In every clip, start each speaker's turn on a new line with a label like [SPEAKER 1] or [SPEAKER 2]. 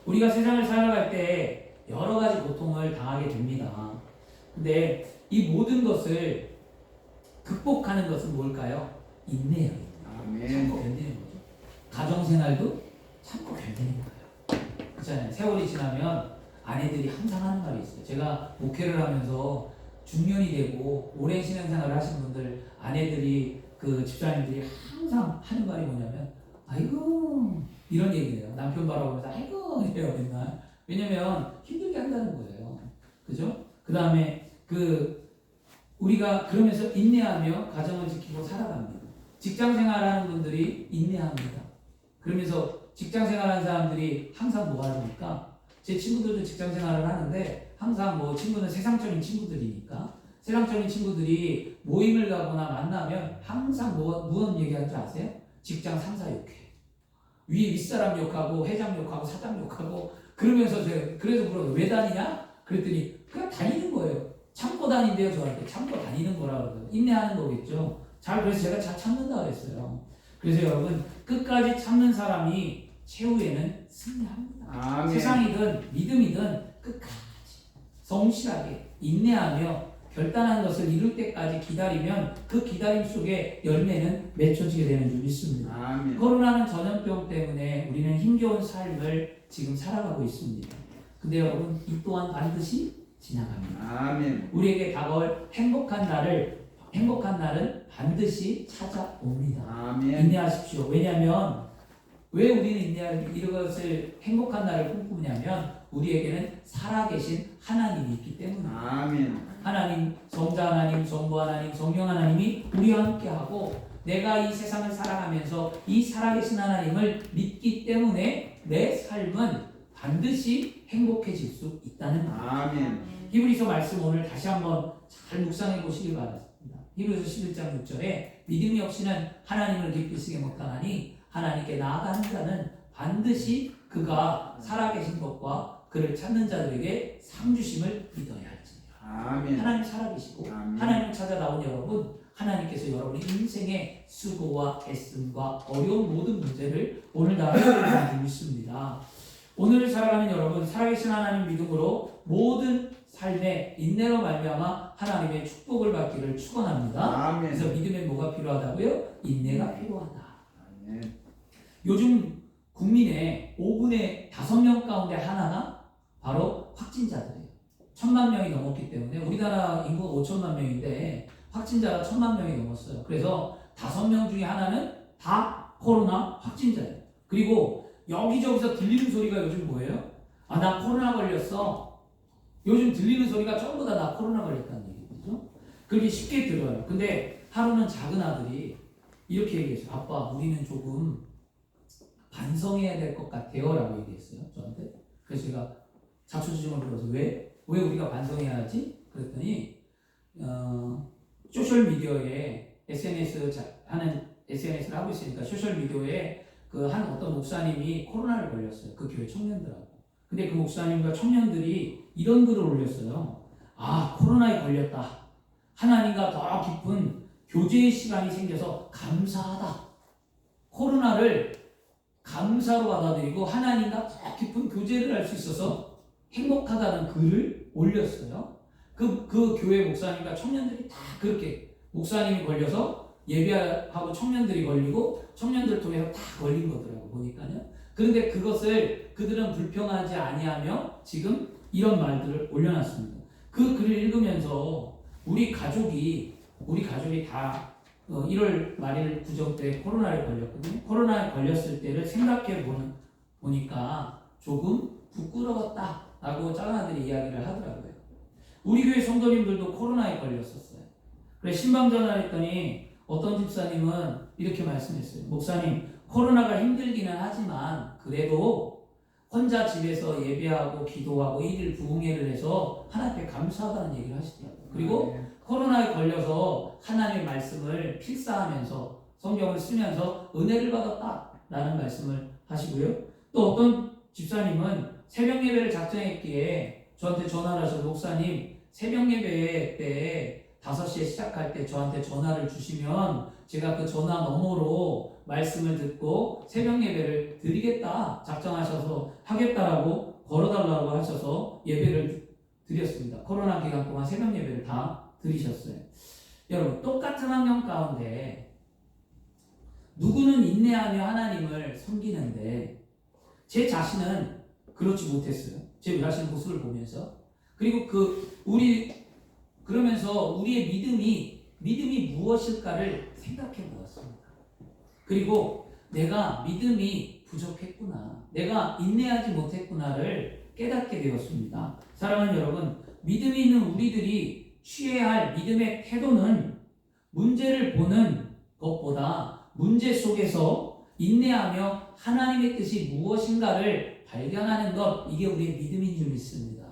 [SPEAKER 1] 우리가 세상을 살아갈 때 여러 가지 고통을 당하게 됩니다. 근데 이 모든 것을 극복하는 것은 뭘까요? 인내예요. 참고 견디는 거죠. 가정생활도 참고 견디는 거예요. 그렇잖아요. 세월이 지나면 아내들이 항상 하는 말이 있어요. 제가 목회를 하면서 중년이 되고 오랜 신앙생활을 하신 분들, 아내들이, 그 집사님들이 항상 하는 말이 뭐냐면, 아이고, 이런 얘기예요. 남편 바라보면서 아이고 이래요 맨날. 왜냐면 힘들게 한다는 거예요. 그죠? 그 다음에 우리가 그러면서 인내하며 가정을 지키고 살아갑니다. 직장 생활하는 분들이 인내합니다. 그러면서 직장 생활하는 사람들이 항상 뭐 하니까, 제 친구들도 직장 생활을 하는데 항상 뭐 친구는 세상적인 친구들이니까 세상적인 친구들이 모임을 가거나 만나면 항상 무슨 얘기하는 줄 아세요? 직장 상사 욕해. 윗사람 욕하고 회장 욕하고 사장 욕하고. 그러면서 제가 그래서 물어요. 왜 다니냐? 그랬더니 그냥 다니는 거예요. 참고 다닌대요. 저한테 참고 다니는 거라고 그래요. 인내하는 거겠죠. 그래서 제가 잘 참는다 그랬어요. 그래서 여러분, 끝까지 참는 사람이 최후에는 승리합니다.
[SPEAKER 2] 아멘.
[SPEAKER 1] 세상이든 믿음이든 끝까지 성실하게 인내하며 결단한 것을 이룰 때까지 기다리면 그 기다림 속에 열매는 맺혀지게 되는 줄 믿습니다.
[SPEAKER 2] 아멘.
[SPEAKER 1] 코로나는 전염병 때문에 우리는 힘겨운 삶을 지금 살아가고 있습니다. 근데 여러분, 이 또한 반드시 지나갑니다.
[SPEAKER 2] 아멘.
[SPEAKER 1] 우리에게 다가올 행복한 날은 반드시 찾아옵니다.
[SPEAKER 2] 아멘.
[SPEAKER 1] 인내하십시오. 왜냐하면 왜 우리는 이것을 행복한 날을 꿈꾸냐면 우리에게는 살아계신 하나님이 있기 때문입니다.
[SPEAKER 2] 아멘.
[SPEAKER 1] 하나님, 성자 하나님, 성부 하나님, 성령 하나님이 우리와 함께하고 내가 이 세상을 살아가면서 이 살아계신 하나님을 믿기 때문에 내 삶은 반드시 행복해질 수 있다는 겁니다.
[SPEAKER 2] 아멘.
[SPEAKER 1] 히브리서 말씀 오늘 다시 한번 잘 묵상해 보시길 바랍니다. 히브리서 11장 6절에 믿음이 없이는 하나님을 기쁘시게 못하나니 하나님께 나아가는 자는 반드시 그가 살아계신 것과 그를 찾는 자들에게 상 주심을 믿어야 할지니라.
[SPEAKER 2] 아멘.
[SPEAKER 1] 하나님 살아계시고
[SPEAKER 2] 아멘.
[SPEAKER 1] 하나님을 찾아 나온 여러분, 하나님께서 여러분의 인생의 수고와 애씀과 어려운 모든 문제를 오늘 다 해결해 주실 믿습니다. 오늘 살아가는 여러분, 살아계신 하나님 믿음으로 모든 삶의 인내로 말미암아 하나님의 축복을 받기를 축원합니다.
[SPEAKER 2] 아멘.
[SPEAKER 1] 그래서 믿음에 뭐가 필요하다고요? 인내가 필요하다.
[SPEAKER 2] 아멘.
[SPEAKER 1] 요즘 국민의 5분의 5명 가운데 하나가 바로 확진자들이에요. 1000만 명이 넘었기 때문에, 우리나라 인구가 5천만 명인데 확진자가 1000만 명이 넘었어요. 그래서 5명 중에 하나는 다 코로나 확진자예요. 그리고 여기저기서 들리는 소리가 요즘 뭐예요? 아, 나 코로나 걸렸어. 요즘 들리는 소리가 전부 다 나 코로나 걸렸다는 얘기죠. 그렇게 쉽게 들어요. 근데 하루는 작은 아들이 이렇게 얘기했어요. 아빠, 우리는 조금 반성해야 될 것 같아요 라고 얘기했어요, 저한테. 그래서 제가 자초지종을 불러서 왜 우리가 반성해야 하지? 그랬더니 소셜미디어에 SNS를 하고 있으니까 소셜미디어에 한 어떤 목사님이 코로나를 걸렸어요. 그 교회 청년들하고. 근데 그 목사님과 청년들이 이런 글을 올렸어요. 아, 코로나에 걸렸다. 하나님과 더 깊은 교제의 시간이 생겨서 감사하다. 코로나를 감사로 받아들이고 하나님과 더 깊은 교제를 할 수 있어서 행복하다는 글을 올렸어요. 그 교회 목사님과 청년들이 다 그렇게, 목사님이 걸려서 예배하고 청년들이 걸리고 청년들을 통해서 다 걸린 거더라고 보니까요. 그런데 그것을 그들은 불평하지 아니하며 지금 이런 말들을 올려놨습니다. 그 글을 읽으면서 우리 가족이 다 1월 말일 구정 때 코로나에 걸렸거든요. 코로나에 걸렸을 때를 생각해 보니까 조금 부끄러웠다라고 작은아들이 이야기를 하더라고요. 우리 교회 성도님들도 코로나에 걸렸었어요. 그래서 신방 전화했더니 어떤 집사님은 이렇게 말씀했어요. 목사님, 코로나가 힘들기는 하지만 그래도 혼자 집에서 예배하고 기도하고 1일 부흥회를 해서 하나님께 감사하다는 얘기를 하시더라고요. 그리고 코로나에 걸려서 하나님의 말씀을 필사하면서 성경을 쓰면서 은혜를 받았다라는 말씀을 하시고요. 또 어떤 집사님은 새벽 예배를 작정했기에 저한테 전화를 하셔서 목사님, 새벽 예배 때 5시에 시작할 때 저한테 전화를 주시면 제가 그 전화 너머로 말씀을 듣고 새벽 예배를 드리겠다 작정하셔서 하겠다라고 걸어달라고 하셔서 예배를 드렸습니다. 코로나 기간 동안 새벽 예배를 다 드리셨어요. 여러분, 똑같은 환경 가운데 누구는 인내하며 하나님을 섬기는데 제 자신은 그렇지 못했어요. 제 자신 모습을 보면서. 그리고 그러면서 우리의 믿음이 무엇일까를 생각해 보았습니다. 그리고 내가 믿음이 부족했구나, 내가 인내하지 못했구나를 깨닫게 되었습니다. 사랑하는 여러분, 믿음이 있는 우리들이 취해야 할 믿음의 태도는 문제를 보는 것보다 문제 속에서 인내하며 하나님의 뜻이 무엇인가를 발견하는 것, 이게 우리의 믿음인 줄 믿습니다.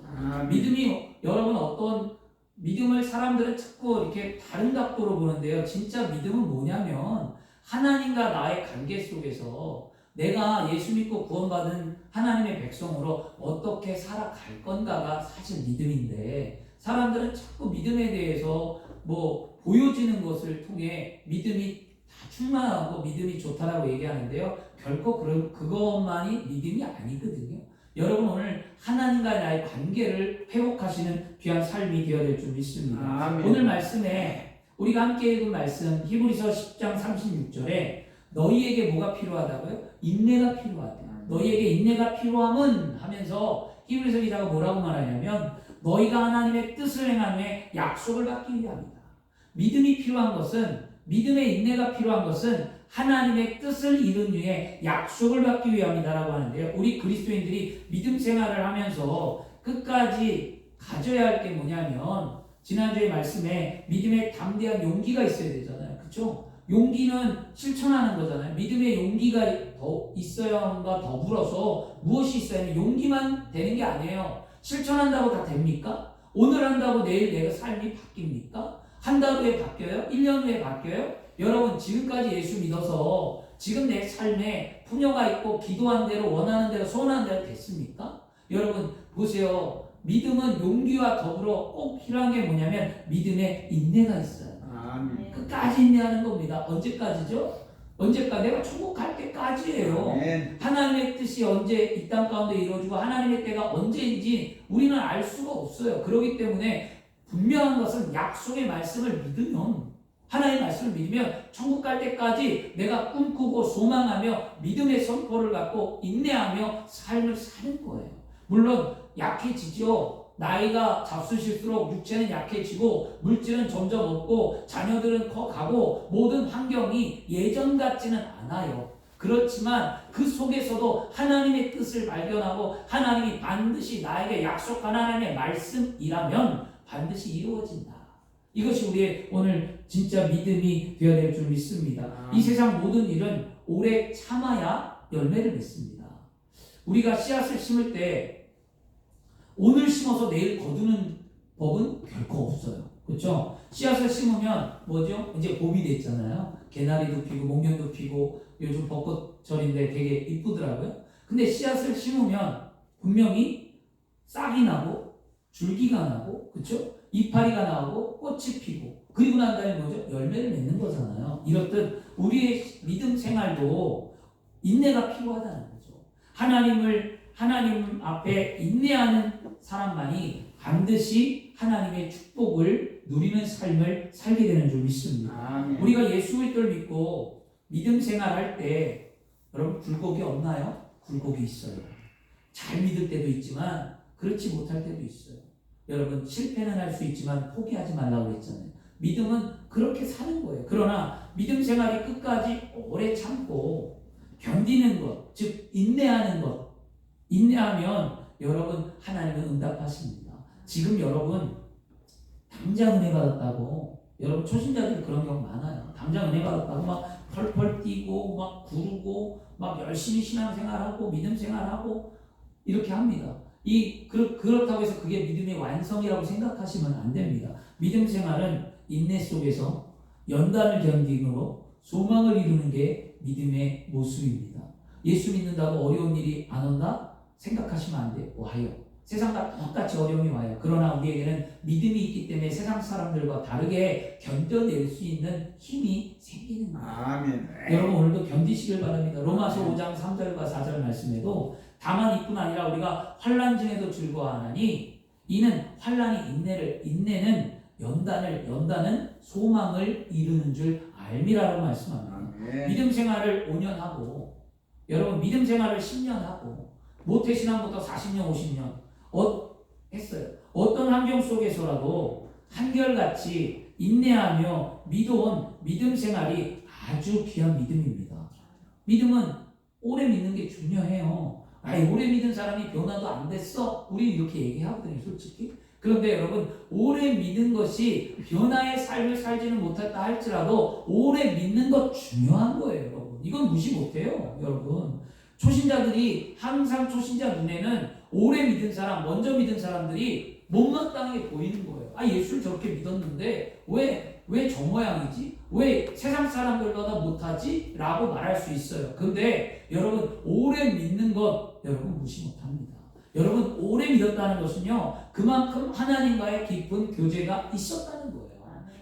[SPEAKER 1] 믿음이, 여러분, 어떤 믿음을 사람들은 자꾸 이렇게 다른 각도로 보는데요. 진짜 믿음은 뭐냐면 하나님과 나의 관계 속에서 내가 예수 믿고 구원받은 하나님의 백성으로 어떻게 살아갈 건가가 사실 믿음인데, 사람들은 자꾸 믿음에 대해서 보여지는 것을 통해 믿음이 다 충만하고 믿음이 좋다라고 얘기하는데요. 결코 그것만이 믿음이 아니거든요. 여러분, 오늘 하나님과 나의 관계를 회복하시는 귀한 삶이 되어야 될 줄 믿습니다. 아멘. 오늘 말씀에 우리가 함께 읽은 말씀 히브리서 10장 36절에 너희에게 뭐가 필요하다고요? 인내가 필요하다. 너희에게 인내가 필요함은 하면서 히브리서 기자가 뭐라고 말하냐면 너희가 하나님의 뜻을 행하며 약속을 받기 위함이다. 믿음이 필요한 것은, 믿음의 인내가 필요한 것은 하나님의 뜻을 이룬 후에 약속을 받기 위함이다라고 하는데요. 우리 그리스도인들이 믿음 생활을 하면서 끝까지 가져야 할 게 뭐냐면, 지난주에 말씀에 믿음의 담대한 용기가 있어야 되잖아요. 그렇죠? 용기는 실천하는 거잖아요. 믿음의 용기가 더 있어야함과 더불어서 무엇이 있어야 하면 용기만 되는 게 아니에요. 실천한다고 다 됩니까? 오늘 한다고 내일 내가 삶이 바뀝니까? 한 달 후에 바뀌어요? 1년 후에 바뀌어요? 여러분, 지금까지 예수 믿어서 지금 내 삶에 풍요가 있고 기도한 대로, 원하는 대로, 소원하는 대로 됐습니까? 여러분 보세요. 믿음은 용기와 더불어 꼭 필요한 게 뭐냐면 믿음에 인내가 있어요. 아멘. 끝까지 인내하는 겁니다. 언제까지죠? 언제까지? 내가 천국 갈 때까지예요. 아멘. 하나님의 뜻이 언제 이 땅 가운데 이루어지고 하나님의 때가 언제인지 우리는 알 수가 없어요. 그렇기 때문에 분명한 것은 약속의 말씀을 믿으면, 하나님의 말씀을 믿으면 천국 갈 때까지 내가 꿈꾸고 소망하며 믿음의 선포를 갖고 인내하며 삶을 사는 거예요. 물론 약해지죠. 나이가 잡수실수록 육체는 약해지고 물질은 점점 없고 자녀들은 커가고 모든 환경이 예전 같지는 않아요. 그렇지만 그 속에서도 하나님의 뜻을 발견하고 하나님이 반드시 나에게 약속한 하나님의 말씀이라면 반드시 이루어진다. 이것이 우리의 오늘 진짜 믿음이 되어야 될 줄 믿습니다. 이 세상 모든 일은 오래 참아야 열매를 맺습니다. 우리가 씨앗을 심을 때 오늘 심어서 내일 거두는 법은 결코 없어요. 그렇죠? 씨앗을 심으면 뭐죠? 이제 봄이 됐잖아요. 개나리도 피고 목련도 피고 요즘 벚꽃철인데 되게 이쁘더라고요. 근데 씨앗을 심으면 분명히 싹이 나고 줄기가 나고, 그렇죠? 이파리가 나오고 꽃이 피고, 그리고 난 다음에 뭐죠? 열매를 맺는 거잖아요. 이렇듯 우리의 믿음 생활도 인내가 필요하다는 거죠. 하나님 앞에 인내하는 사람만이 반드시 하나님의 축복을 누리는 삶을 살게 되는 줄 믿습니다. 아멘. 우리가 예수 그리스도를 믿고 믿음 생활할 때 여러분 굴곡이 없나요? 굴곡이 있어요. 잘 믿을 때도 있지만 그렇지 못할 때도 있어요. 여러분, 실패는 할 수 있지만 포기하지 말라고 했잖아요. 믿음은 그렇게 사는 거예요. 그러나 믿음 생활이 끝까지 오래 참고 견디는 것, 즉 인내하는 것, 인내하면 여러분 하나님은 응답하십니다. 지금 여러분 당장 은혜 받았다고, 여러분 초신자들 그런 경우 많아요. 당장 은혜 받았다고 막 펄펄 뛰고 막 구르고 막 열심히 신앙생활하고 믿음 생활하고 이렇게 합니다. 그렇다고 해서 그게 믿음의 완성이라고 생각하시면 안 됩니다. 믿음 생활은 인내 속에서 연단을 견디므로 소망을 이루는 게 믿음의 모습입니다. 예수 믿는다고 어려운 일이 안 온다? 생각하시면 안 돼요. 와요. 세상과 똑같이 어려움이 와요. 그러나 우리에게는 믿음이 있기 때문에 세상 사람들과 다르게 견뎌낼 수 있는 힘이 생기는 거예요.
[SPEAKER 2] 아멘.
[SPEAKER 1] 여러분 오늘도 견디시길 바랍니다. 로마서 5장 3절과 4절 말씀에도 다만 이뿐 아니라 우리가 환난 중에도 즐거워하나니 이는 환난이 인내는 연다는 소망을 이루는 줄 알미라고 말씀합니다.
[SPEAKER 2] 아멘.
[SPEAKER 1] 믿음 생활을 5년 하고 여러분 믿음 생활을 10년 하고 모태신앙부터 40년 50년 했어요. 어떤 환경 속에서라도 한결같이 인내하며 믿어온 믿음 생활이 아주 귀한 믿음입니다. 믿음은 오래 믿는 게 중요해요. 오래 믿은 사람이 변화도 안 됐어. 우리 이렇게 얘기하거든요, 솔직히. 그런데 여러분, 오래 믿은 것이 변화의 삶을 살지는 못했다 할지라도 오래 믿는 것 중요한 거예요, 여러분. 이건 무시 못해요, 여러분. 초신자들이 항상 초신자 눈에는 오래 믿은 사람, 먼저 믿은 사람들이 못마땅한 게 보이는 거예요. 예수를 저렇게 믿었는데 왜 저 모양이지? 왜 세상 사람들보다 못하지? 라고 말할 수 있어요. 근데 여러분 오래 믿는 것 여러분 무시 못합니다. 여러분 오래 믿었다는 것은요 그만큼 하나님과의 깊은 교제가 있었다는 거예요.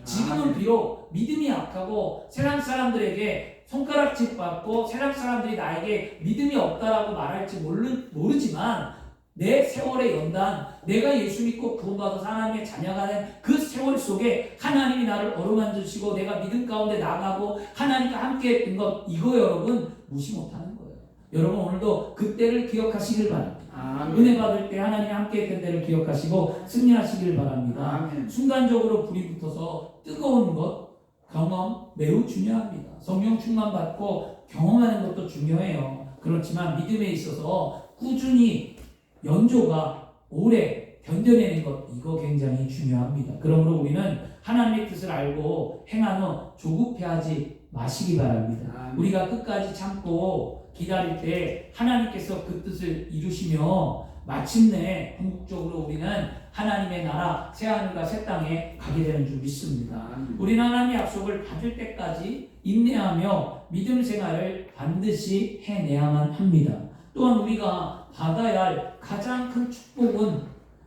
[SPEAKER 1] 지금은 비록 믿음이 약하고 세상 사람들에게 손가락질 받고 세상 사람들이 나에게 믿음이 없다라고 말할지 모르지만 내 세월의 연단, 내가 예수 믿고 구원받아서 하나님의 자녀가 된 그 세월 속에 하나님이 나를 어루만지시고 내가 믿음 가운데 나가고 하나님과 함께 했던 것, 이거 여러분 무시 못하는 거예요. 여러분 오늘도 그때를 기억하시길 바랍니다.
[SPEAKER 2] 아멘.
[SPEAKER 1] 은혜 받을 때 하나님 함께 했던 때를 기억하시고 승리하시길 바랍니다.
[SPEAKER 2] 아멘.
[SPEAKER 1] 순간적으로 불이 붙어서 뜨거운 것, 경험 매우 중요합니다. 성령 충만 받고 경험하는 것도 중요해요. 그렇지만 믿음에 있어서 꾸준히 연조가 오래 견뎌내는 것, 이거 굉장히 중요합니다. 그러므로 우리는 하나님의 뜻을 알고 행한 후 조급해하지 마시기 바랍니다.
[SPEAKER 2] 아멘.
[SPEAKER 1] 우리가 끝까지 참고 기다릴 때 하나님께서 그 뜻을 이루시며 마침내 궁극적으로 우리는 하나님의 나라 새하늘과 새 땅에 가게 되는 줄 믿습니다.
[SPEAKER 2] 아멘.
[SPEAKER 1] 우리는 하나님의 약속을 받을 때까지 인내하며 믿음 생활을 반드시 해내야만 합니다. 또한 우리가 받아야 할 가장 큰 축복은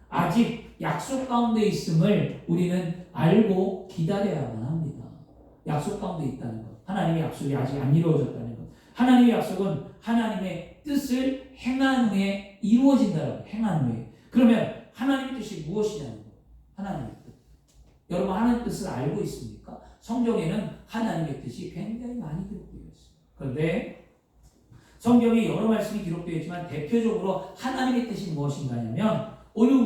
[SPEAKER 1] 아직 약속 가운데 있음을 우리는 알고 기다려야만 합니다. 약속 가운데 있다는 것, 하나님의 약속이 아직 안 이루어졌다는 것. 하나님의 약속은 하나님의 뜻을 행한 후에 이루어진다라고. 행한 후에. 그러면 하나님의 뜻이 무엇이냐는 거예요. 하나님의 뜻. 여러분 하나님의 뜻을 알고 있습니까? 성경에는 하나님의 뜻이 굉장히 많이 기록되어 있어요. 그런데 성경에 여러 말씀이 기록되어 있지만 대표적으로 하나님의 뜻이 무엇인가 하면 오늘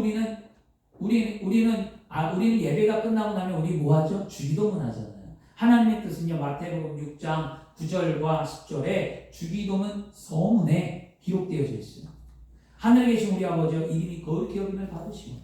[SPEAKER 1] 우리는 예배가 끝나고 나면 우리 뭐 하죠? 주기도문 하잖아요. 하나님의 뜻은요 마태복음 6장 9절과 10절에 주기도문 서문에 기록되어져 있어요. 하늘에 계신 우리 아버지여 이름이 거룩히 여김을 받으시고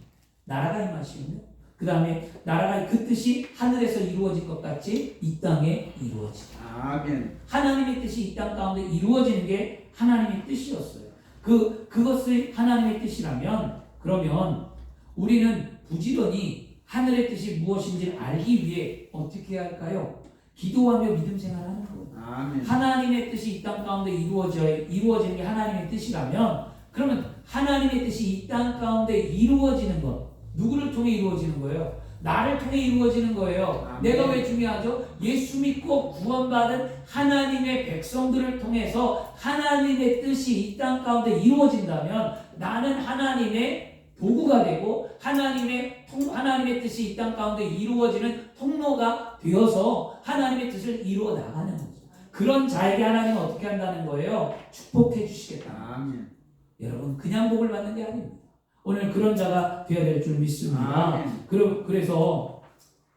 [SPEAKER 1] 나라가 임하시며 그 다음에 나라가 그 뜻이 하늘에서 이루어질 것 같이 이 땅에 이루어지다.
[SPEAKER 2] 아멘.
[SPEAKER 1] 하나님의 뜻이 이 땅 가운데 이루어지는 게 하나님의 뜻이었어요. 그것이 하나님의 뜻이라면 그러면 우리는 부지런히 하늘의 뜻이 무엇인지를 알기 위해 어떻게 해야 할까요? 기도하며 믿음 생활하는 거예요.
[SPEAKER 2] 아멘.
[SPEAKER 1] 하나님의 뜻이 이 땅 가운데 이루어지는 게 하나님의 뜻이라면 그러면 하나님의 뜻이 이 땅 가운데 이루어지는 것 누구를 통해 이루어지는 거예요? 나를 통해 이루어지는 거예요.
[SPEAKER 2] 아멘.
[SPEAKER 1] 내가 왜 중요하죠? 예수 믿고 구원받은 하나님의 백성들을 통해서 하나님의 뜻이 이 땅 가운데 이루어진다면 나는 하나님의 도구가 되고 하나님의 뜻이 이 땅 가운데 이루어지는 통로가 되어서 하나님의 뜻을 이루어 나가는 거죠. 그런 자에게 하나님은 어떻게 한다는 거예요? 축복해 주시겠다.
[SPEAKER 2] 아멘.
[SPEAKER 1] 여러분 그냥 복을 받는 게 아닙니다. 오늘 그런 자가 되어야 될 줄 믿습니다.
[SPEAKER 2] 아멘.
[SPEAKER 1] 그래서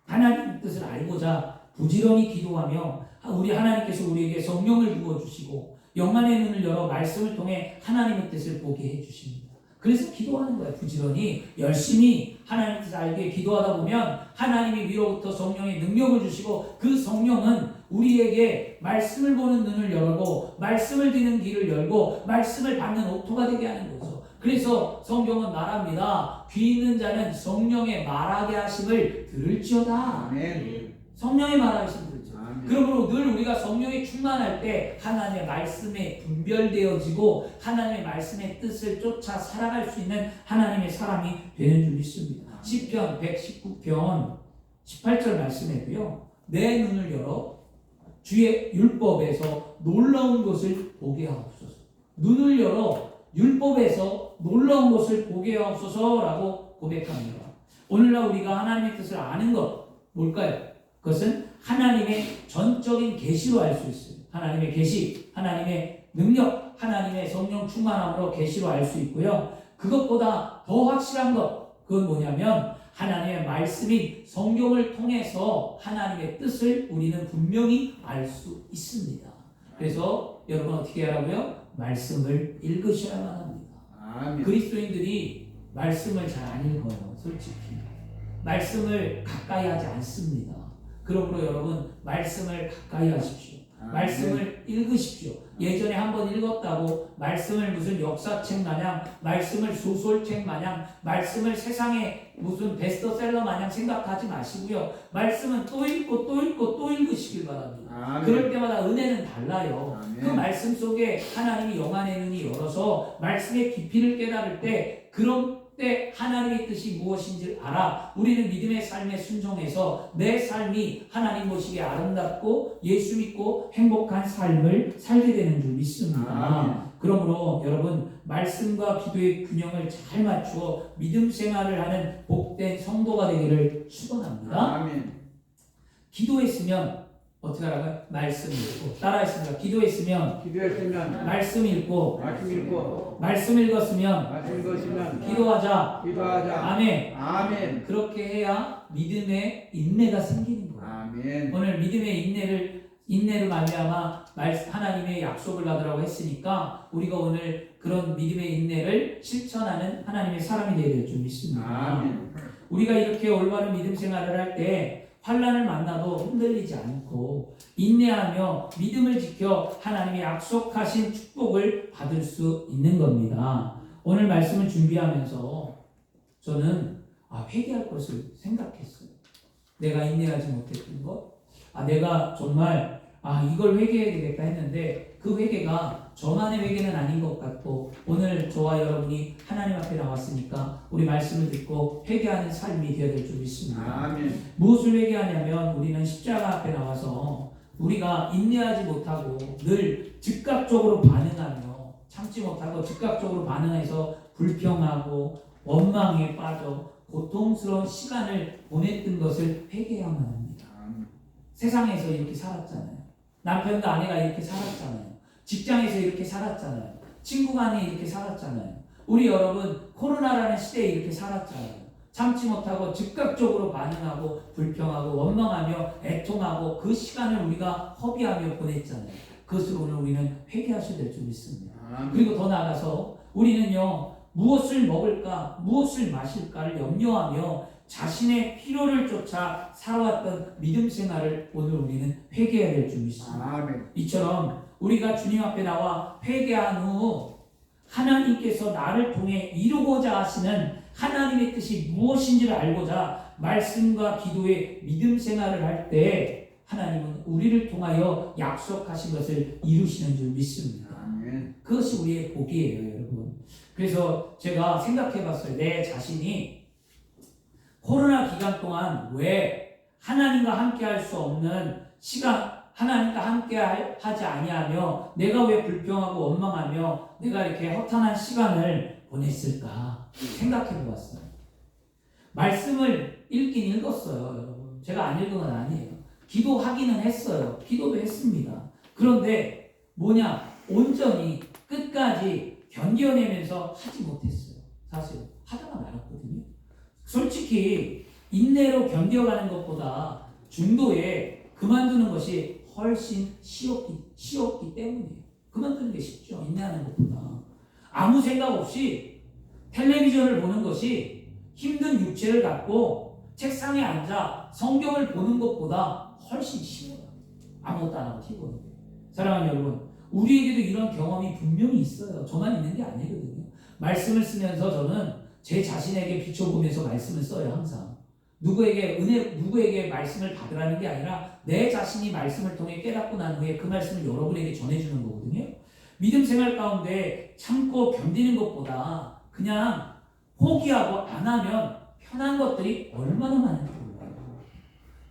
[SPEAKER 1] 하나님의 뜻을 알고자 부지런히 기도하며 우리 하나님께서 우리에게 성령을 부어주시고 영안의 눈을 열어 말씀을 통해 하나님의 뜻을 보게 해주십니다. 그래서 기도하는 거예요. 부지런히 열심히 하나님의 뜻을 알게 기도하다 보면 하나님이 위로부터 성령의 능력을 주시고 그 성령은 우리에게 말씀을 보는 눈을 열고 말씀을 듣는 길을 열고 말씀을 받는 옥토가 되게 하는 거죠. 그래서 성경은 말합니다. 귀 있는 자는 성령의 말하게 하심을 들을지어다.
[SPEAKER 2] 아멘.
[SPEAKER 1] 성령의 말하신 들죠.
[SPEAKER 2] 아멘.
[SPEAKER 1] 그러므로 늘 우리가 성령에 충만할 때 하나님의 말씀에 분별되어지고 하나님의 말씀의 뜻을 쫓아 살아갈 수 있는 하나님의 사람이 되는 줄 믿습니다. 시편 119편 18절 말씀에도요. 내 눈을 열어 주의 율법에서 놀라운 것을 보게 하옵소서. 눈을 열어 율법에서 놀라운 것을 보게 하옵소서라고 고백합니다. 오늘날 우리가 하나님의 뜻을 아는 것 뭘까요? 그것은 하나님의 전적인 계시로 알 수 있어요. 하나님의 계시, 하나님의 능력, 하나님의 성령 충만함으로 계시로 알 수 있고요. 그것보다 더 확실한 것, 그건 뭐냐면 하나님의 말씀인 성경을 통해서 하나님의 뜻을 우리는 분명히 알 수 있습니다. 그래서 여러분 어떻게 하라고요? 말씀을 읽으셔야만 합니다.
[SPEAKER 2] 아멘.
[SPEAKER 1] 그리스도인들이 말씀을 잘 안 읽어요. 솔직히 말씀을 가까이 하지 않습니다. 그러므로 여러분 말씀을 가까이 하십시오. 말씀을 읽으십시오. 예전에 한번 읽었다고 말씀을 무슨 역사책 마냥, 말씀을 소설책 마냥, 말씀을 세상에 무슨 베스트셀러 마냥 생각하지 마시고요. 말씀은 또 읽고 또 읽고 또 읽으시길 바랍니다.
[SPEAKER 2] 아멘.
[SPEAKER 1] 그럴 때마다 은혜는 달라요.
[SPEAKER 2] 아멘.
[SPEAKER 1] 그 말씀 속에 하나님이 영안의 눈이 열어서 말씀의 깊이를 깨달을 때 그런 때 하나님의 뜻이 무엇인지 알아 우리는 믿음의 삶에 순종해서 내 삶이 하나님 보시기에 아름답고 예수 믿고 행복한 삶을 살게 되는 줄 믿습니다.
[SPEAKER 2] 아멘.
[SPEAKER 1] 그러므로 여러분 말씀과 기도의 균형을 잘 맞추어 믿음 생활을 하는 복된 성도가 되기를 축원합니다.
[SPEAKER 2] 아멘.
[SPEAKER 1] 기도했으면 어떻게 하라고요? 말씀 읽고 따라했습니다. 기도했으면
[SPEAKER 2] 기도했으면
[SPEAKER 1] 말씀 읽고
[SPEAKER 2] 말씀 읽고
[SPEAKER 1] 말씀 읽었으면
[SPEAKER 2] 말씀 읽었으면
[SPEAKER 1] 기도하자.
[SPEAKER 2] 기도하자.
[SPEAKER 1] 아멘.
[SPEAKER 2] 아멘.
[SPEAKER 1] 그렇게 해야 믿음의 인내가 생기는 거예요.
[SPEAKER 2] 아멘.
[SPEAKER 1] 오늘 믿음의 인내를 말미암아 하나님의 약속을 받으라고 했으니까 우리가 오늘 그런 믿음의 인내를 실천하는 하나님의 사람이 되어야 될 줄 믿습니다.
[SPEAKER 2] 아멘.
[SPEAKER 1] 우리가 이렇게 올바른 믿음 생활을 할 때 환난을 만나도 흔들리지 않고 인내하며 믿음을 지켜 하나님의 약속하신 축복을 받을 수 있는 겁니다. 오늘 말씀을 준비하면서 저는 회개할 것을 생각했어요. 내가 인내하지 못했던 것, 내가 정말 이걸 회개해야 되겠다 했는데 그 회개가 저만의 회개는 아닌 것 같고 오늘 저와 여러분이 하나님 앞에 나왔으니까 우리 말씀을 듣고 회개하는 삶이 되어야 될 줄 믿습니다.
[SPEAKER 2] 아멘.
[SPEAKER 1] 무엇을 회개하냐면 우리는 십자가 앞에 나와서 우리가 인내하지 못하고 늘 즉각적으로 반응하며 참지 못하고 즉각적으로 반응해서 불평하고 원망에 빠져 고통스러운 시간을 보냈던 것을 회개해야만 합니다. 세상에서 이렇게 살았잖아요. 남편과 아내가 이렇게 살았잖아요. 직장에서 이렇게 살았잖아요. 친구 간에 이렇게 살았잖아요. 우리 여러분 코로나라는 시대에 이렇게 살았잖아요. 참지 못하고 즉각적으로 반응하고 불평하고 원망하며 애통하고 그 시간을 우리가 허비하며 보냈잖아요. 그것을 오늘 우리는 회개하셔야 될 줄 믿습니다. 그리고 더 나아가서 우리는요 무엇을 먹을까 무엇을 마실까를 염려하며 자신의 필요를 쫓아 살아왔던 믿음 생활을 오늘 우리는 회개해야 될 줄 믿습니다.
[SPEAKER 2] 아멘.
[SPEAKER 1] 이처럼 우리가 주님 앞에 나와 회개한 후 하나님께서 나를 통해 이루고자 하시는 하나님의 뜻이 무엇인지를 알고자 말씀과 기도의 믿음 생활을 할 때 하나님은 우리를 통하여 약속하신 것을 이루시는 줄 믿습니다.
[SPEAKER 2] 아멘.
[SPEAKER 1] 그것이 우리의 복이에요, 여러분. 그래서 제가 생각해 봤어요. 내 자신이 코로나 기간 동안 왜 하나님과 함께 할 수 없는 시간, 하나님과 함께 하지 아니하며 내가 왜 불평하고 원망하며 내가 이렇게 허탄한 시간을 보냈을까 생각해 보았어요. 말씀을 읽긴 읽었어요, 여러분. 제가 안 읽은 건 아니에요. 기도하기는 했어요. 기도도 했습니다. 그런데 온전히 끝까지 견뎌내면서 하지 못했어요. 사실 하다가 말았거든요. 솔직히 인내로 견뎌가는 것보다 중도에 그만두는 것이 훨씬 쉬웠기 때문이에요. 그만두는 게 쉽죠. 인내하는 것보다. 아무 생각 없이 텔레비전을 보는 것이 힘든 육체를 갖고 책상에 앉아 성경을 보는 것보다 훨씬 쉬워요. 아무것도 안 하고 TV 보는 게. 사랑하는 여러분, 우리에게도 이런 경험이 분명히 있어요. 저만 있는 게 아니거든요. 말씀을 쓰면서 저는 제 자신에게 비춰보면서 말씀을 써요. 항상. 누구에게 말씀을 받으라는 게 아니라 내 자신이 말씀을 통해 깨닫고 난 후에 그 말씀을 여러분에게 전해주는 거거든요. 믿음 생활 가운데 참고 견디는 것보다 그냥 포기하고 안 하면 편한 것들이 얼마나 많은지 몰라요.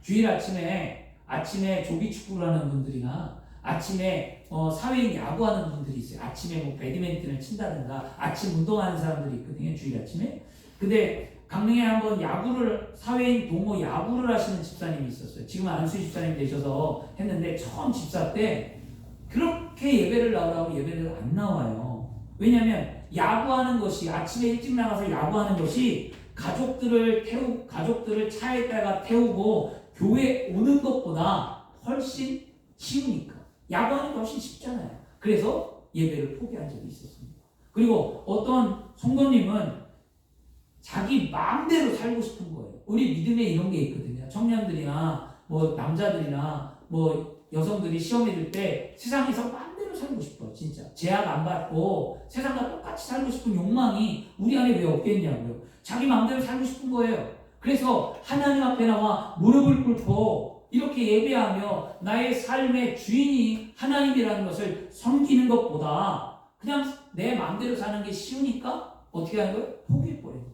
[SPEAKER 1] 주일 아침에 조기 축구를 하는 분들이나 아침에 사회인 야구하는 분들이 있어요. 아침에 뭐 배드민턴을 친다든가 아침 운동하는 사람들이 있거든요. 주일 아침에. 근데 강릉에 한번 사회인 동호 야구를 하시는 집사님이 있었어요. 지금은 안수 집사님 되셔서 했는데 처음 집사 때 그렇게 예배를 나오라고 예배를 안 나와요. 왜냐하면 야구하는 것이 아침에 일찍 나가서 야구하는 것이 가족들을 차에다가 태우고 교회 오는 것보다 훨씬 쉬우니까. 야구하는 게 훨씬 쉽잖아요. 그래서 예배를 포기한 적이 있었습니다. 그리고 어떤 성도님은 자기 마음대로 살고 싶은 거예요. 우리 믿음에 이런 게 있거든요. 청년들이나 뭐 남자들이나 뭐 여성들이 시험에 들 때 세상에서 마음대로 살고 싶어. 진짜 제약 안 받고 세상과 똑같이 살고 싶은 욕망이 우리 안에 왜 없겠냐고요. 자기 마음대로 살고 싶은 거예요. 그래서 하나님 앞에 나와 무릎을 꿇고 이렇게 예배하며 나의 삶의 주인이 하나님이라는 것을 섬기는 것보다 그냥 내 마음대로 사는 게 쉬우니까 어떻게 하는 거예요? 포기해버려요.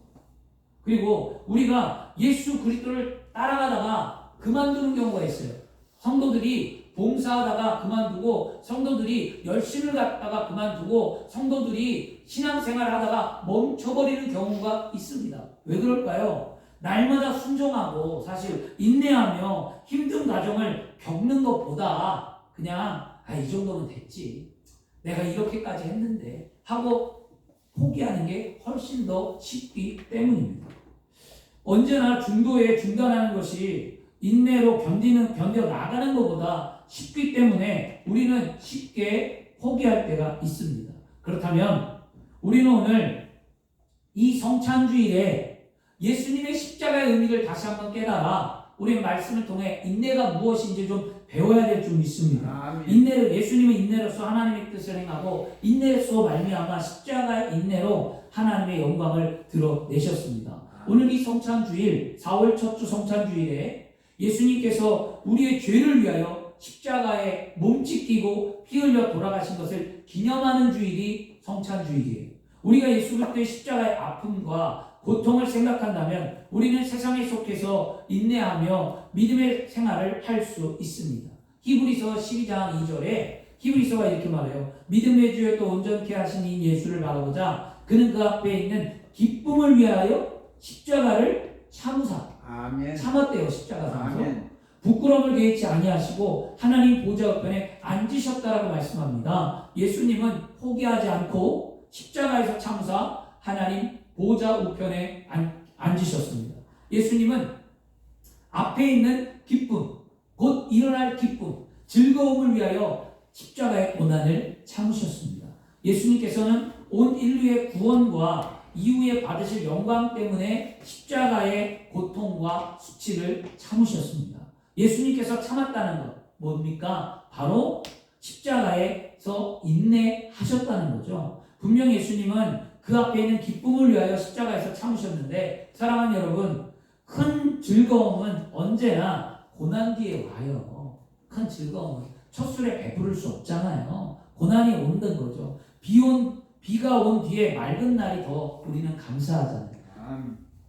[SPEAKER 1] 그리고 우리가 예수 그리스도를 따라가다가 그만두는 경우가 있어요. 성도들이 봉사하다가 그만두고 성도들이 열심을 갖다가 그만두고 성도들이 신앙생활을 하다가 멈춰버리는 경우가 있습니다. 왜 그럴까요? 날마다 순종하고 사실 인내하며 힘든 과정을 겪는 것보다 그냥 이 정도면 됐지. 내가 이렇게까지 했는데 하고 포기하는 게 훨씬 더 쉽기 때문입니다. 언제나 중도에 중단하는 것이 인내로 견뎌 나가는 것보다 쉽기 때문에 우리는 쉽게 포기할 때가 있습니다. 그렇다면 우리는 오늘 이 성찬주일에 예수님의 십자가의 의미를 다시 한번 깨달아 우리의 말씀을 통해 인내가 무엇인지 좀 배워야 될 줄 믿습니다. 예수님은 인내로서 하나님의 뜻을 행하고 인내로서 말미암아 십자가의 인내로 하나님의 영광을 드러내셨습니다. 오늘 이 성찬주일 4월 첫 주 성찬주일에 예수님께서 우리의 죄를 위하여 십자가에 몸짓기고 피 흘려 돌아가신 것을 기념하는 주일이 성찬주일이에요. 우리가 예수 그리스도의 십자가의 아픔과 고통을 생각한다면 우리는 세상에 속해서 인내하며 믿음의 생활을 할 수 있습니다. 히브리서 12장 2절에 히브리서가 이렇게 말해요. 믿음의 주에 또 온전케 하신 이 예수를 바라보자. 그는 그 앞에 있는 기쁨을 위하여 십자가를 참았대요. 십자가상에서 부끄러움을 개의치 아니하시고 하나님 보좌 우편에 앉으셨다라고 말씀합니다. 예수님은 포기하지 않고 십자가에서 참으사 하나님 보좌 우편에 앉으셨습니다. 예수님은 앞에 있는 기쁨, 곧 일어날 기쁨, 즐거움을 위하여 십자가의 고난을 참으셨습니다. 예수님께서는 온 인류의 구원과 이후에 받으실 영광 때문에 십자가의 고통과 수치를 참으셨습니다. 예수님께서 참았다는 것 뭡니까? 바로 십자가에서 인내하셨다는 거죠. 분명 예수님은 그 앞에 있는 기쁨을 위하여 십자가에서 참으셨는데 사랑하는 여러분, 큰 즐거움은 언제나 고난 뒤에 와요. 큰 즐거움은 첫 술에 배부를 수 없잖아요. 고난이 오는 거죠. 비가 온 뒤에 맑은 날이 더 우리는 감사하잖아요.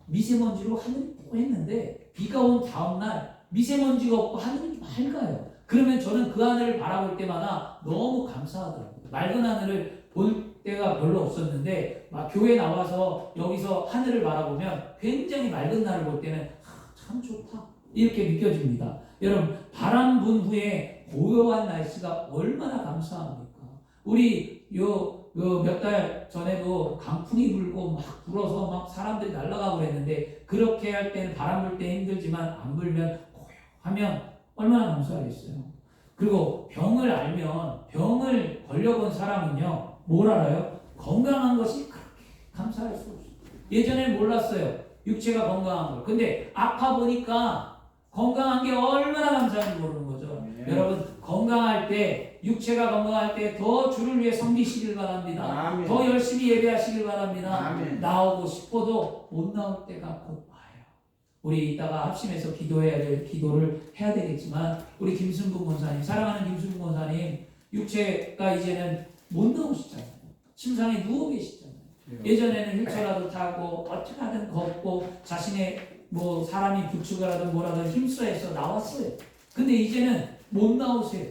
[SPEAKER 1] 미세먼지로 하늘이 뽀했는데 비가 온 다음날 미세먼지가 없고 하늘이 맑아요. 그러면 저는 그 하늘을 바라볼 때마다 너무 감사하더라고요. 맑은 하늘을 볼 때가 별로 없었는데 막 교회 나와서 여기서 하늘을 바라보면 굉장히 맑은 날을 볼 때는 참 좋다 이렇게 느껴집니다. 여러분, 바람 분 후에 고요한 날씨가 얼마나 감사합니까? 우리 몇 달 전에도 강풍이 불고 막 불어서 막 사람들이 날아가고 그랬는데 그렇게 할 때는 바람 불 때 힘들지만 안 불면 고요하면 얼마나 감사하겠어요. 그리고 병을 걸려본 사람은요 뭘 알아요? 건강한 것이 그렇게 감사할 수 없어요. 예전에는 몰랐어요. 육체가 건강한 걸. 근데 아파 보니까 건강한 게 얼마나 감사한지 모르는 거죠. 여러분, 건강할 때, 육체가 건강할 때 더 주를 위해 섬기시길 바랍니다. 더 열심히 예배하시길 바랍니다. 나오고 싶어도 못 나올 때가 곧 와요. 우리 이따가 합심해서 기도해야 될 기도를 해야 되겠지만 우리 김승부 권사님, 사랑하는 김승부 권사님 육체가 이제는 못 나오시잖아요. 침상에 누워 계시잖아요. 예전에는 휠체어라도 타고 어떻게 하든 걷고 자신의 뭐 사람이 부축을 하든 뭐라든 힘써해서 나왔어요. 근데 이제는 못 나오세요.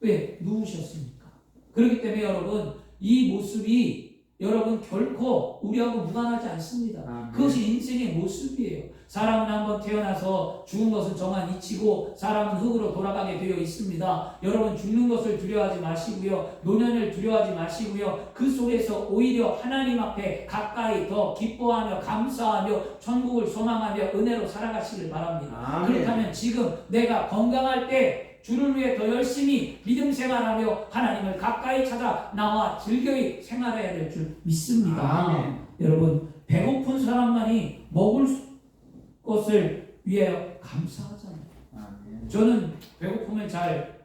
[SPEAKER 1] 왜? 누우셨습니까? 그렇기 때문에 여러분 이 모습이 여러분 결코 우리하고 무관하지 않습니다. 그것이 인생의 모습이에요. 사람은 한번 태어나서 죽은 것은 정한 이치고 사람은 흙으로 돌아가게 되어 있습니다. 여러분 죽는 것을 두려워하지 마시고요. 노년을 두려워하지 마시고요. 그 속에서 오히려 하나님 앞에 가까이 더 기뻐하며 감사하며 천국을 소망하며 은혜로 살아가시길 바랍니다. 그렇다면 지금 내가 건강할 때 주를 위해 더 열심히 믿음 생활하며 하나님을 가까이 찾아 나와 즐거이 생활해야 될 줄 믿습니다. 여러분 배고픈 사람만이 먹을 것을 위해 감사하잖아요. 저는 배고픔을 잘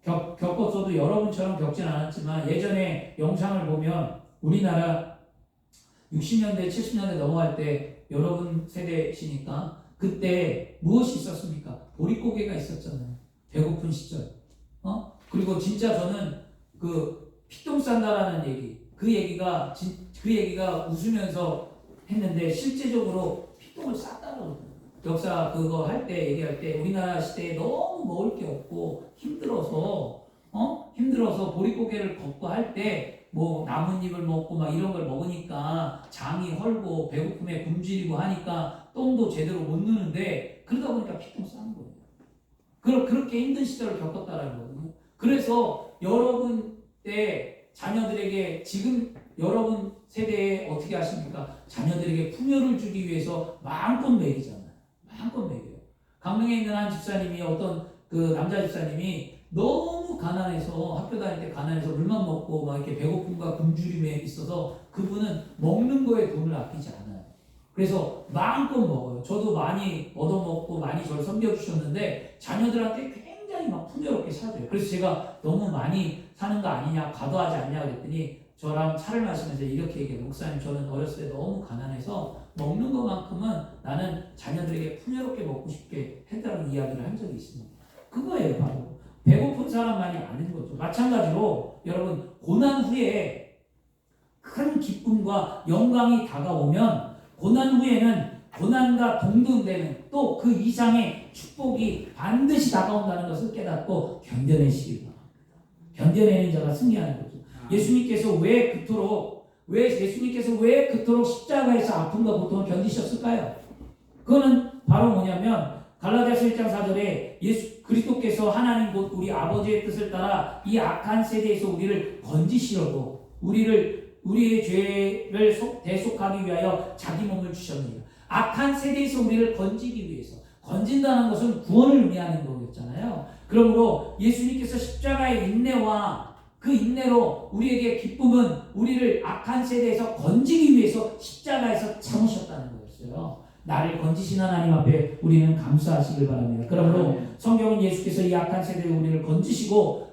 [SPEAKER 1] 겪었어도 여러분처럼 겪진 않았지만 예전에 영상을 보면 우리나라 60년대 70년대 넘어갈 때 여러분 세대시니까 그때 무엇이 있었습니까? 보릿고개가 있었잖아요. 배고픈 시절. 그리고 진짜 저는 그 피똥 싼다라는 얘기, 그 얘기가 웃으면서 했는데 실제적으로 피똥을 쌌다고 역사 그거 할 때 얘기할 때 우리나라 시대에 너무 먹을 게 없고 힘들어서 보릿고개를 걷고 할 때 뭐 나뭇잎을 먹고 막 이런 걸 먹으니까 장이 헐고 배고픔에 굶주리고 하니까 똥도 제대로 못 누는데 그러다 보니까 피똥 싼 거예요. 그렇게 힘든 시절을 겪었다라는 거거든요. 그래서 여러분 때 자녀들에게 지금 여러분 세대에 어떻게 하십니까? 자녀들에게 풍요를 주기 위해서 마음껏 먹이잖아요. 마음껏 먹여요. 강릉에 있는 한 집사님이 어떤 그 남자 집사님이 너무 가난해서 학교 다닐 때 가난해서 물만 먹고 막 이렇게 배고픔과 굶주림에 있어서 그분은 먹는 거에 돈을 아끼지 않아요. 그래서 마음껏 먹어요. 저도 많이 얻어먹고 많이 저를 섬겨주셨는데 자녀들한테 굉장히 막 풍요롭게 사줘요. 그래서 제가 너무 많이 사는 거 아니냐, 과도하지 않냐 그랬더니 저랑 차를 마시면서 이렇게 얘기해요. 목사님 저는 어렸을 때 너무 가난해서 먹는 것만큼은 나는 자녀들에게 풍요롭게 먹고 싶게 했다는 이야기를 한 적이 있습니다. 그거예요 바로. 배고픈 사람만이 아는 거죠. 마찬가지로 여러분 고난 후에 큰 기쁨과 영광이 다가오면 고난 후에는 고난과 동등되는 또 그 이상의 축복이 반드시 다가온다는 것을 깨닫고 견뎌내시길 바랍니다. 견뎌내는 자가 승리하는 거죠. 예수님께서 왜 그토록 십자가에서 아픔과 고통을 견디셨을까요? 그거는 바로 뭐냐면 갈라디아서 1장 4절에 예수 그리스도께서 하나님 곧 우리 아버지의 뜻을 따라 이 악한 세대에서 우리를 건지시려고 우리의 죄를 대속하기 위하여 자기 몸을 주셨느니라. 악한 세대에서 우리를 건지기 위해서. 건진다는 것은 구원을 의미하는 거였잖아요. 그러므로 예수님께서 십자가의 인내와 그 인내로 우리에게 기쁨은 우리를 악한 세대에서 건지기 위해서 십자가에서 참으셨다는 거였어요. 나를 건지신 하나님 앞에 우리는 감사하시길 바랍니다. 그러므로 성경은 예수께서 이 악한 세대에 우리를 건지시고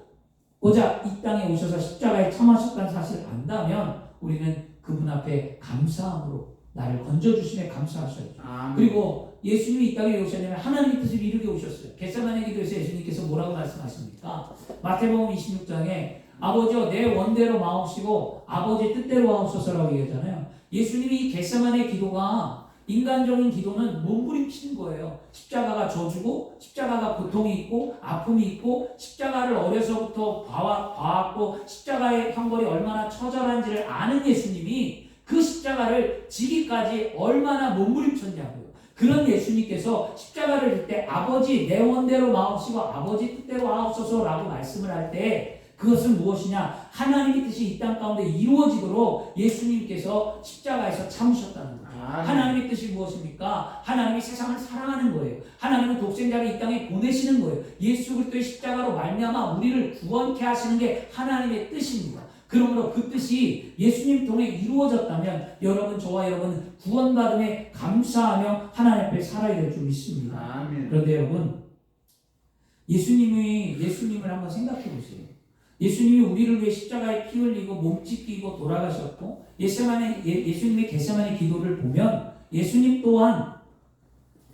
[SPEAKER 1] 고작 이 땅에 오셔서 십자가에 참으셨다는 사실을 안다면 우리는 그분 앞에 감사함으로 나를 건져주심에 감사하셔야죠. 그리고 예수님이 이 땅에 오셨냐면 하나님의 뜻을 이루게 오셨어요. 겟세마네 기도에서 예수님께서 뭐라고 말씀하십니까? 마태복음 26장에 아버지여 내 원대로 마옵시고 아버지 뜻대로 하옵소서라고 얘기하잖아요. 예수님이 이 겟세마네 기도가 인간적인 기도는 몸부림치는 거예요. 십자가가 저주고 십자가가 고통이 있고 아픔이 있고 십자가를 어려서부터 봐왔고 십자가의 형벌이 얼마나 처절한지를 아는 예수님이 그 십자가를 지기까지 얼마나 몸부림쳤냐고요. 그런 예수님께서 십자가를 질 때 아버지 내 원대로 마옵시고 아버지 뜻대로 하옵소서라고 말씀을 할 때 그것은 무엇이냐? 하나님의 뜻이 이 땅 가운데 이루어지도록 예수님께서 십자가에서 참으셨다는 거죠. 하나님의 뜻이 무엇입니까? 하나님이 세상을 사랑하는 거예요. 하나님은 독생자를 이 땅에 보내시는 거예요. 예수 그리스도의 십자가로 말미암아 우리를 구원케 하시는 게 하나님의 뜻입니다. 그러므로 그 뜻이 예수님 통해 이루어졌다면 여러분 저와 여러분은 구원받음에 감사하며 하나님 앞에 살아야 될 줄 믿습니다. 그런데 여러분 예수님을 한번 생각해 보세요. 예수님이 우리를 위해 십자가에 피 흘리고 몸 찢기고 돌아가셨고 예수님의 겟세마네 기도를 보면 예수님 또한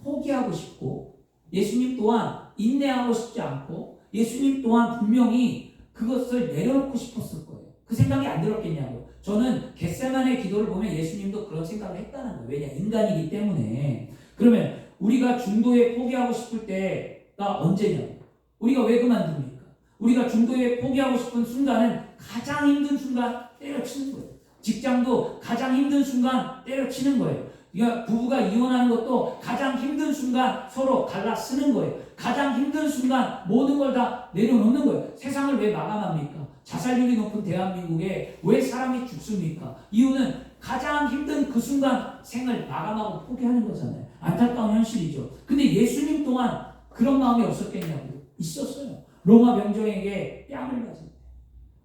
[SPEAKER 1] 포기하고 싶고 예수님 또한 인내하고 싶지 않고 예수님 또한 분명히 그것을 내려놓고 싶었을 거예요. 그 생각이 안 들었겠냐고요. 저는 겟세마네 기도를 보면 예수님도 그런 생각을 했다는 거예요. 왜냐? 인간이기 때문에. 그러면 우리가 중도에 포기하고 싶을 때가 언제냐고요. 우리가 왜 그만둡니까? 우리가 중도에 포기하고 싶은 순간은 가장 힘든 순간 때려치는 거예요. 직장도 가장 힘든 순간 때려치는 거예요. 그러니까 부부가 이혼하는 것도 가장 힘든 순간 서로 갈라 쓰는 거예요. 가장 힘든 순간 모든 걸 다 내려놓는 거예요. 세상을 왜 마감합니까? 자살률이 높은 대한민국에 왜 사람이 죽습니까? 이유는 가장 힘든 그 순간 생을 마감하고 포기하는 거잖아요. 안타까운 현실이죠. 근데 예수님 또한 그런 마음이 없었겠냐고요? 있었어요. 로마 병정에게 뺨을 맞을 때,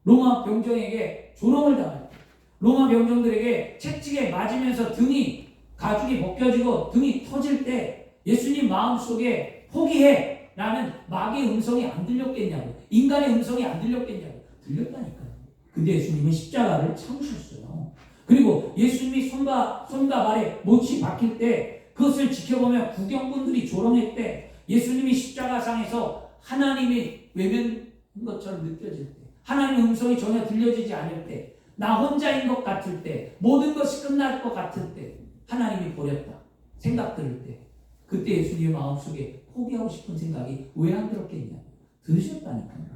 [SPEAKER 1] 로마 병정에게 조롱을 당할 때, 로마 병정들에게 채찍에 맞으면서 등이 가죽이 벗겨지고 등이 터질 때 예수님 마음속에 포기해 라는 마귀의 음성이 안 들렸겠냐고, 인간의 음성이 안 들렸겠냐고. 들렸다니까요. 근데 예수님은 십자가를 참으셨어요. 그리고 예수님이 손과 발에 못이 박힐 때 그것을 지켜보며 구경꾼들이 조롱했대. 예수님이 십자가상에서 하나님이 외면한 것처럼 느껴질 때, 하나님의 음성이 전혀 들려지지 않을 때, 나 혼자인 것 같을 때, 모든 것이 끝날 것 같을 때, 하나님이 버렸다 생각 들을 때, 그때 예수님의 마음속에 포기하고 싶은 생각이 왜 안 들었겠냐? 들으셨다니까요.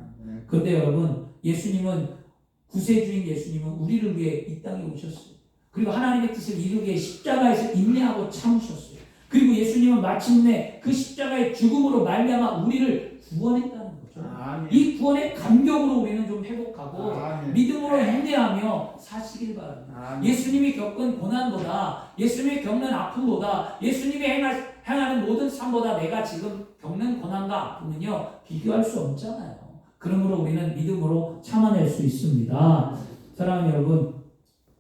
[SPEAKER 1] 그런데 여러분, 예수님은, 구세주인 예수님은 우리를 위해 이 땅에 오셨어요. 그리고 하나님의 뜻을 이루기 위해 십자가에서 인내하고 참으셨어요. 그리고 예수님은 마침내 그 십자가의 죽음으로 말미암아 우리를 구원했다는 거죠.
[SPEAKER 2] 아멘.
[SPEAKER 1] 이 구원의 감격으로 우리는 좀 회복하고
[SPEAKER 2] 아멘.
[SPEAKER 1] 믿음으로 인내하며 사시길 바랍니다.
[SPEAKER 2] 아멘.
[SPEAKER 1] 예수님이 겪은 고난보다, 예수님이 겪는 아픔보다, 예수님이 행하는 모든 삶보다 내가 지금 겪는 고난과 아픔은요 비교할 수 없잖아요. 그러므로 우리는 믿음으로 참아낼 수 있습니다. 사랑하는 여러분,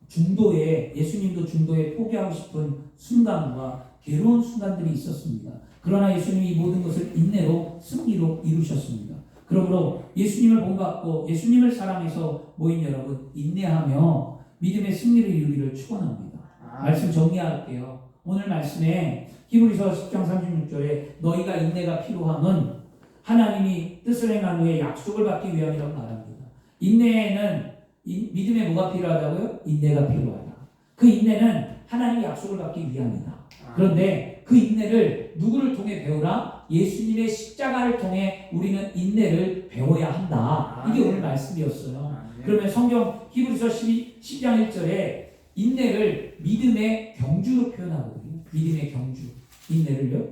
[SPEAKER 1] 중도에, 예수님도 중도에 포기하고 싶은 순간과 괴로운 순간들이 있었습니다. 그러나 예수님이 이 모든 것을 인내로 승리로 이루셨습니다. 그러므로 예수님을 본받고 예수님을 사랑해서 모인 여러분, 인내하며 믿음의 승리를 이루기를 축원합니다. 말씀 정리할게요. 오늘 말씀에 히브리서 10장 36절에 너희가 인내가 필요함은 하나님이 뜻을 행한 후에 약속을 받기 위함이라고 말합니다. 인내에는 믿음에 뭐가 필요하다고요? 인내가 필요하다. 그 인내는 하나님의 약속을 받기 위함이다. 그런데 그 인내를 누구를 통해 배우라? 예수님의 십자가를 통해 우리는 인내를 배워야 한다. 이게 오늘 말씀이었어요. 그러면 성경 히브리서 10장 1절에 인내를 믿음의 경주로 표현하거든요. 믿음의 경주. 인내를요.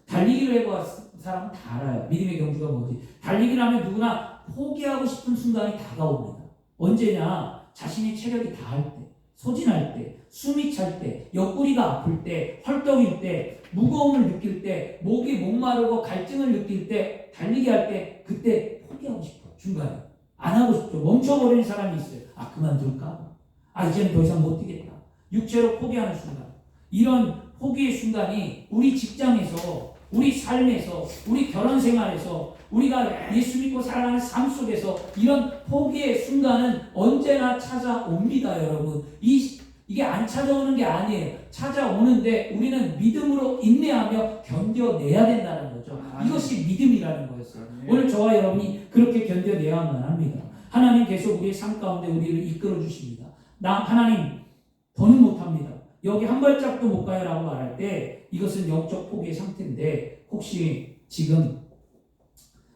[SPEAKER 1] 달리기를 해본 사람은 다 알아요. 믿음의 경주가 뭔지. 달리기를 하면 누구나 포기하고 싶은 순간이 다가옵니다. 언제냐? 자신의 체력이 다할 때, 소진할 때, 숨이 찰 때, 옆구리가 아플 때, 헐떡일 때, 무거움을 느낄 때, 목이 목마르고 갈증을 느낄 때, 달리기 할 때, 그때 포기하고 싶어요. 중간에. 안 하고 싶죠. 멈춰버리는 사람이 있어요. 아, 그만둘까? 아, 이제는 더 이상 못 뛰겠다. 육체로 포기하는 순간. 이런 포기의 순간이 우리 직장에서, 우리 삶에서, 우리 결혼 생활에서, 우리가 예수 믿고 살아가는 삶 속에서 이런 포기의 순간은 언제나 찾아옵니다, 여러분. 이게 안 찾아오는 게 아니에요. 찾아오는데 우리는 믿음으로 인내하며 견뎌내야 된다는 거죠. 이것이 믿음이라는 거였어요. 오늘 저와 여러분이 그렇게 견뎌내야만 합니다. 하나님 계속 우리의 삶 가운데 우리를 이끌어 주십니다. 하나님 더는 못합니다. 여기 한 발짝도 못 가요 라고 말할 때 이것은 영적 포기의 상태인데, 혹시 지금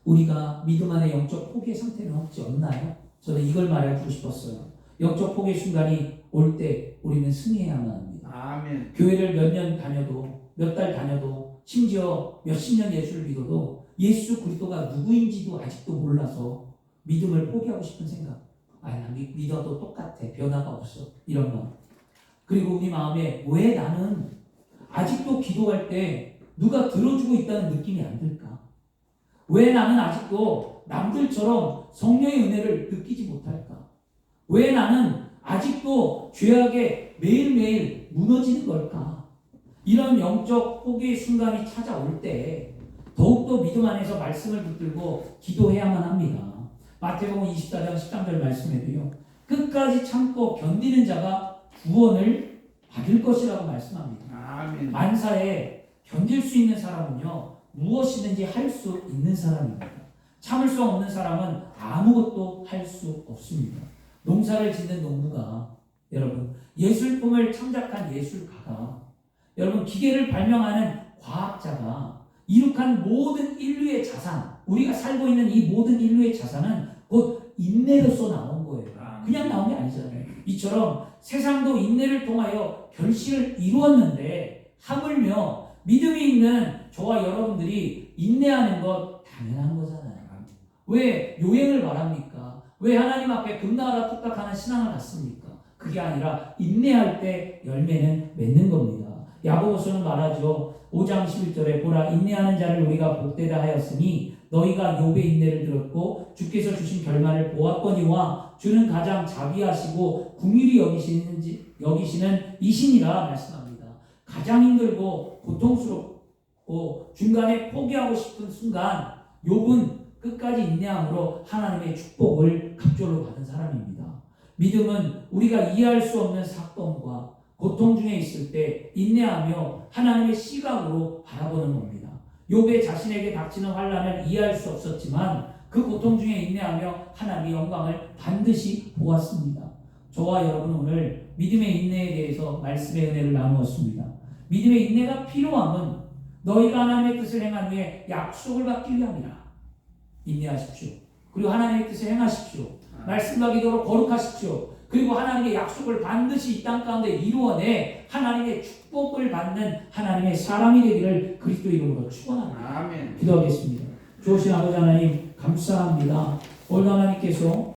[SPEAKER 1] 우리가 믿음 안에 영적 포기의 상태는 혹시 없나요? 저는 이걸 말해주고 싶었어요. 영적 포기의 순간이 올 때 우리는 승리해야만 합니다.
[SPEAKER 2] 아멘.
[SPEAKER 1] 교회를 몇 년 다녀도, 몇 달 다녀도, 심지어 몇십 년 예수를 믿어도 예수 그리스도가 누구인지도 아직도 몰라서 믿음을 포기하고 싶은 생각. 나 믿어도 똑같아. 변화가 없어. 이런 마음. 그리고 우리 마음에 왜 나는 아직도 기도할 때 누가 들어주고 있다는 느낌이 안 들까? 왜 나는 아직도 남들처럼 성령의 은혜를 느끼지 못할까? 왜 나는 아직도 죄악에 매일매일 무너지는 걸까? 이런 영적 포기의 순간이 찾아올 때 더욱더 믿음 안에서 말씀을 붙들고 기도해야만 합니다. 마태복음 24장 13절 말씀에도요, 끝까지 참고 견디는 자가 구원을 받을 것이라고 말씀합니다.
[SPEAKER 2] 아멘.
[SPEAKER 1] 만사에 견딜 수 있는 사람은요, 무엇이든지 할 수 있는 사람입니다. 참을 수 없는 사람은 아무것도 할 수 없습니다. 농사를 짓는 농부가, 여러분, 예술품을 창작한 예술가가, 여러분, 기계를 발명하는 과학자가 이룩한 모든 인류의 자산, 우리가 살고 있는 이 모든 인류의 자산은 곧 인내로서 나온 거예요. 그냥 나온 게 아니잖아요. 이처럼 세상도 인내를 통하여 결실을 이루었는데, 하물며 믿음이 있는 저와 여러분들이 인내하는 것 당연한 거잖아요. 왜 요행을 바랍니까? 왜 하나님 앞에 금나라 뚝딱하는 신앙을 갖습니까? 그게 아니라 인내할 때 열매는 맺는 겁니다. 야고보서는 말하죠. 5장 11절에 보라 인내하는 자를 우리가 복되다 하였으니 너희가 욥의 인내를 들었고 주께서 주신 결말을 보았거니와 주는 가장 자비하시고 긍휼히 여기시는 이신이라 말씀합니다. 가장 힘들고 고통스럽고 중간에 포기하고 싶은 순간 욥은 끝까지 인내함으로 하나님의 축복을 갑절로 받은 사람입니다. 믿음은 우리가 이해할 수 없는 사건과 고통 중에 있을 때 인내하며 하나님의 시각으로 바라보는 겁니다. 욥의 자신에게 닥치는 환난을 이해할 수 없었지만 그 고통 중에 인내하며 하나님의 영광을 반드시 보았습니다. 저와 여러분 오늘 믿음의 인내에 대해서 말씀의 은혜를 나누었습니다. 믿음의 인내가 필요함은 너희가 하나님의 뜻을 행한 후에 약속을 받기 위함이라. 인내하십시오. 그리고 하나님의 뜻을 행하십시오. 말씀과 기도로 거룩하십시오. 그리고 하나님의 약속을 반드시 이 땅 가운데 이루어내 하나님의 축복을 받는 하나님의 사람이 되기를 그리스도 이름으로 축원합니다.
[SPEAKER 2] 아멘.
[SPEAKER 1] 기도하겠습니다. 좋으신 아버지 하나님 감사합니다. 오늘 하나님께서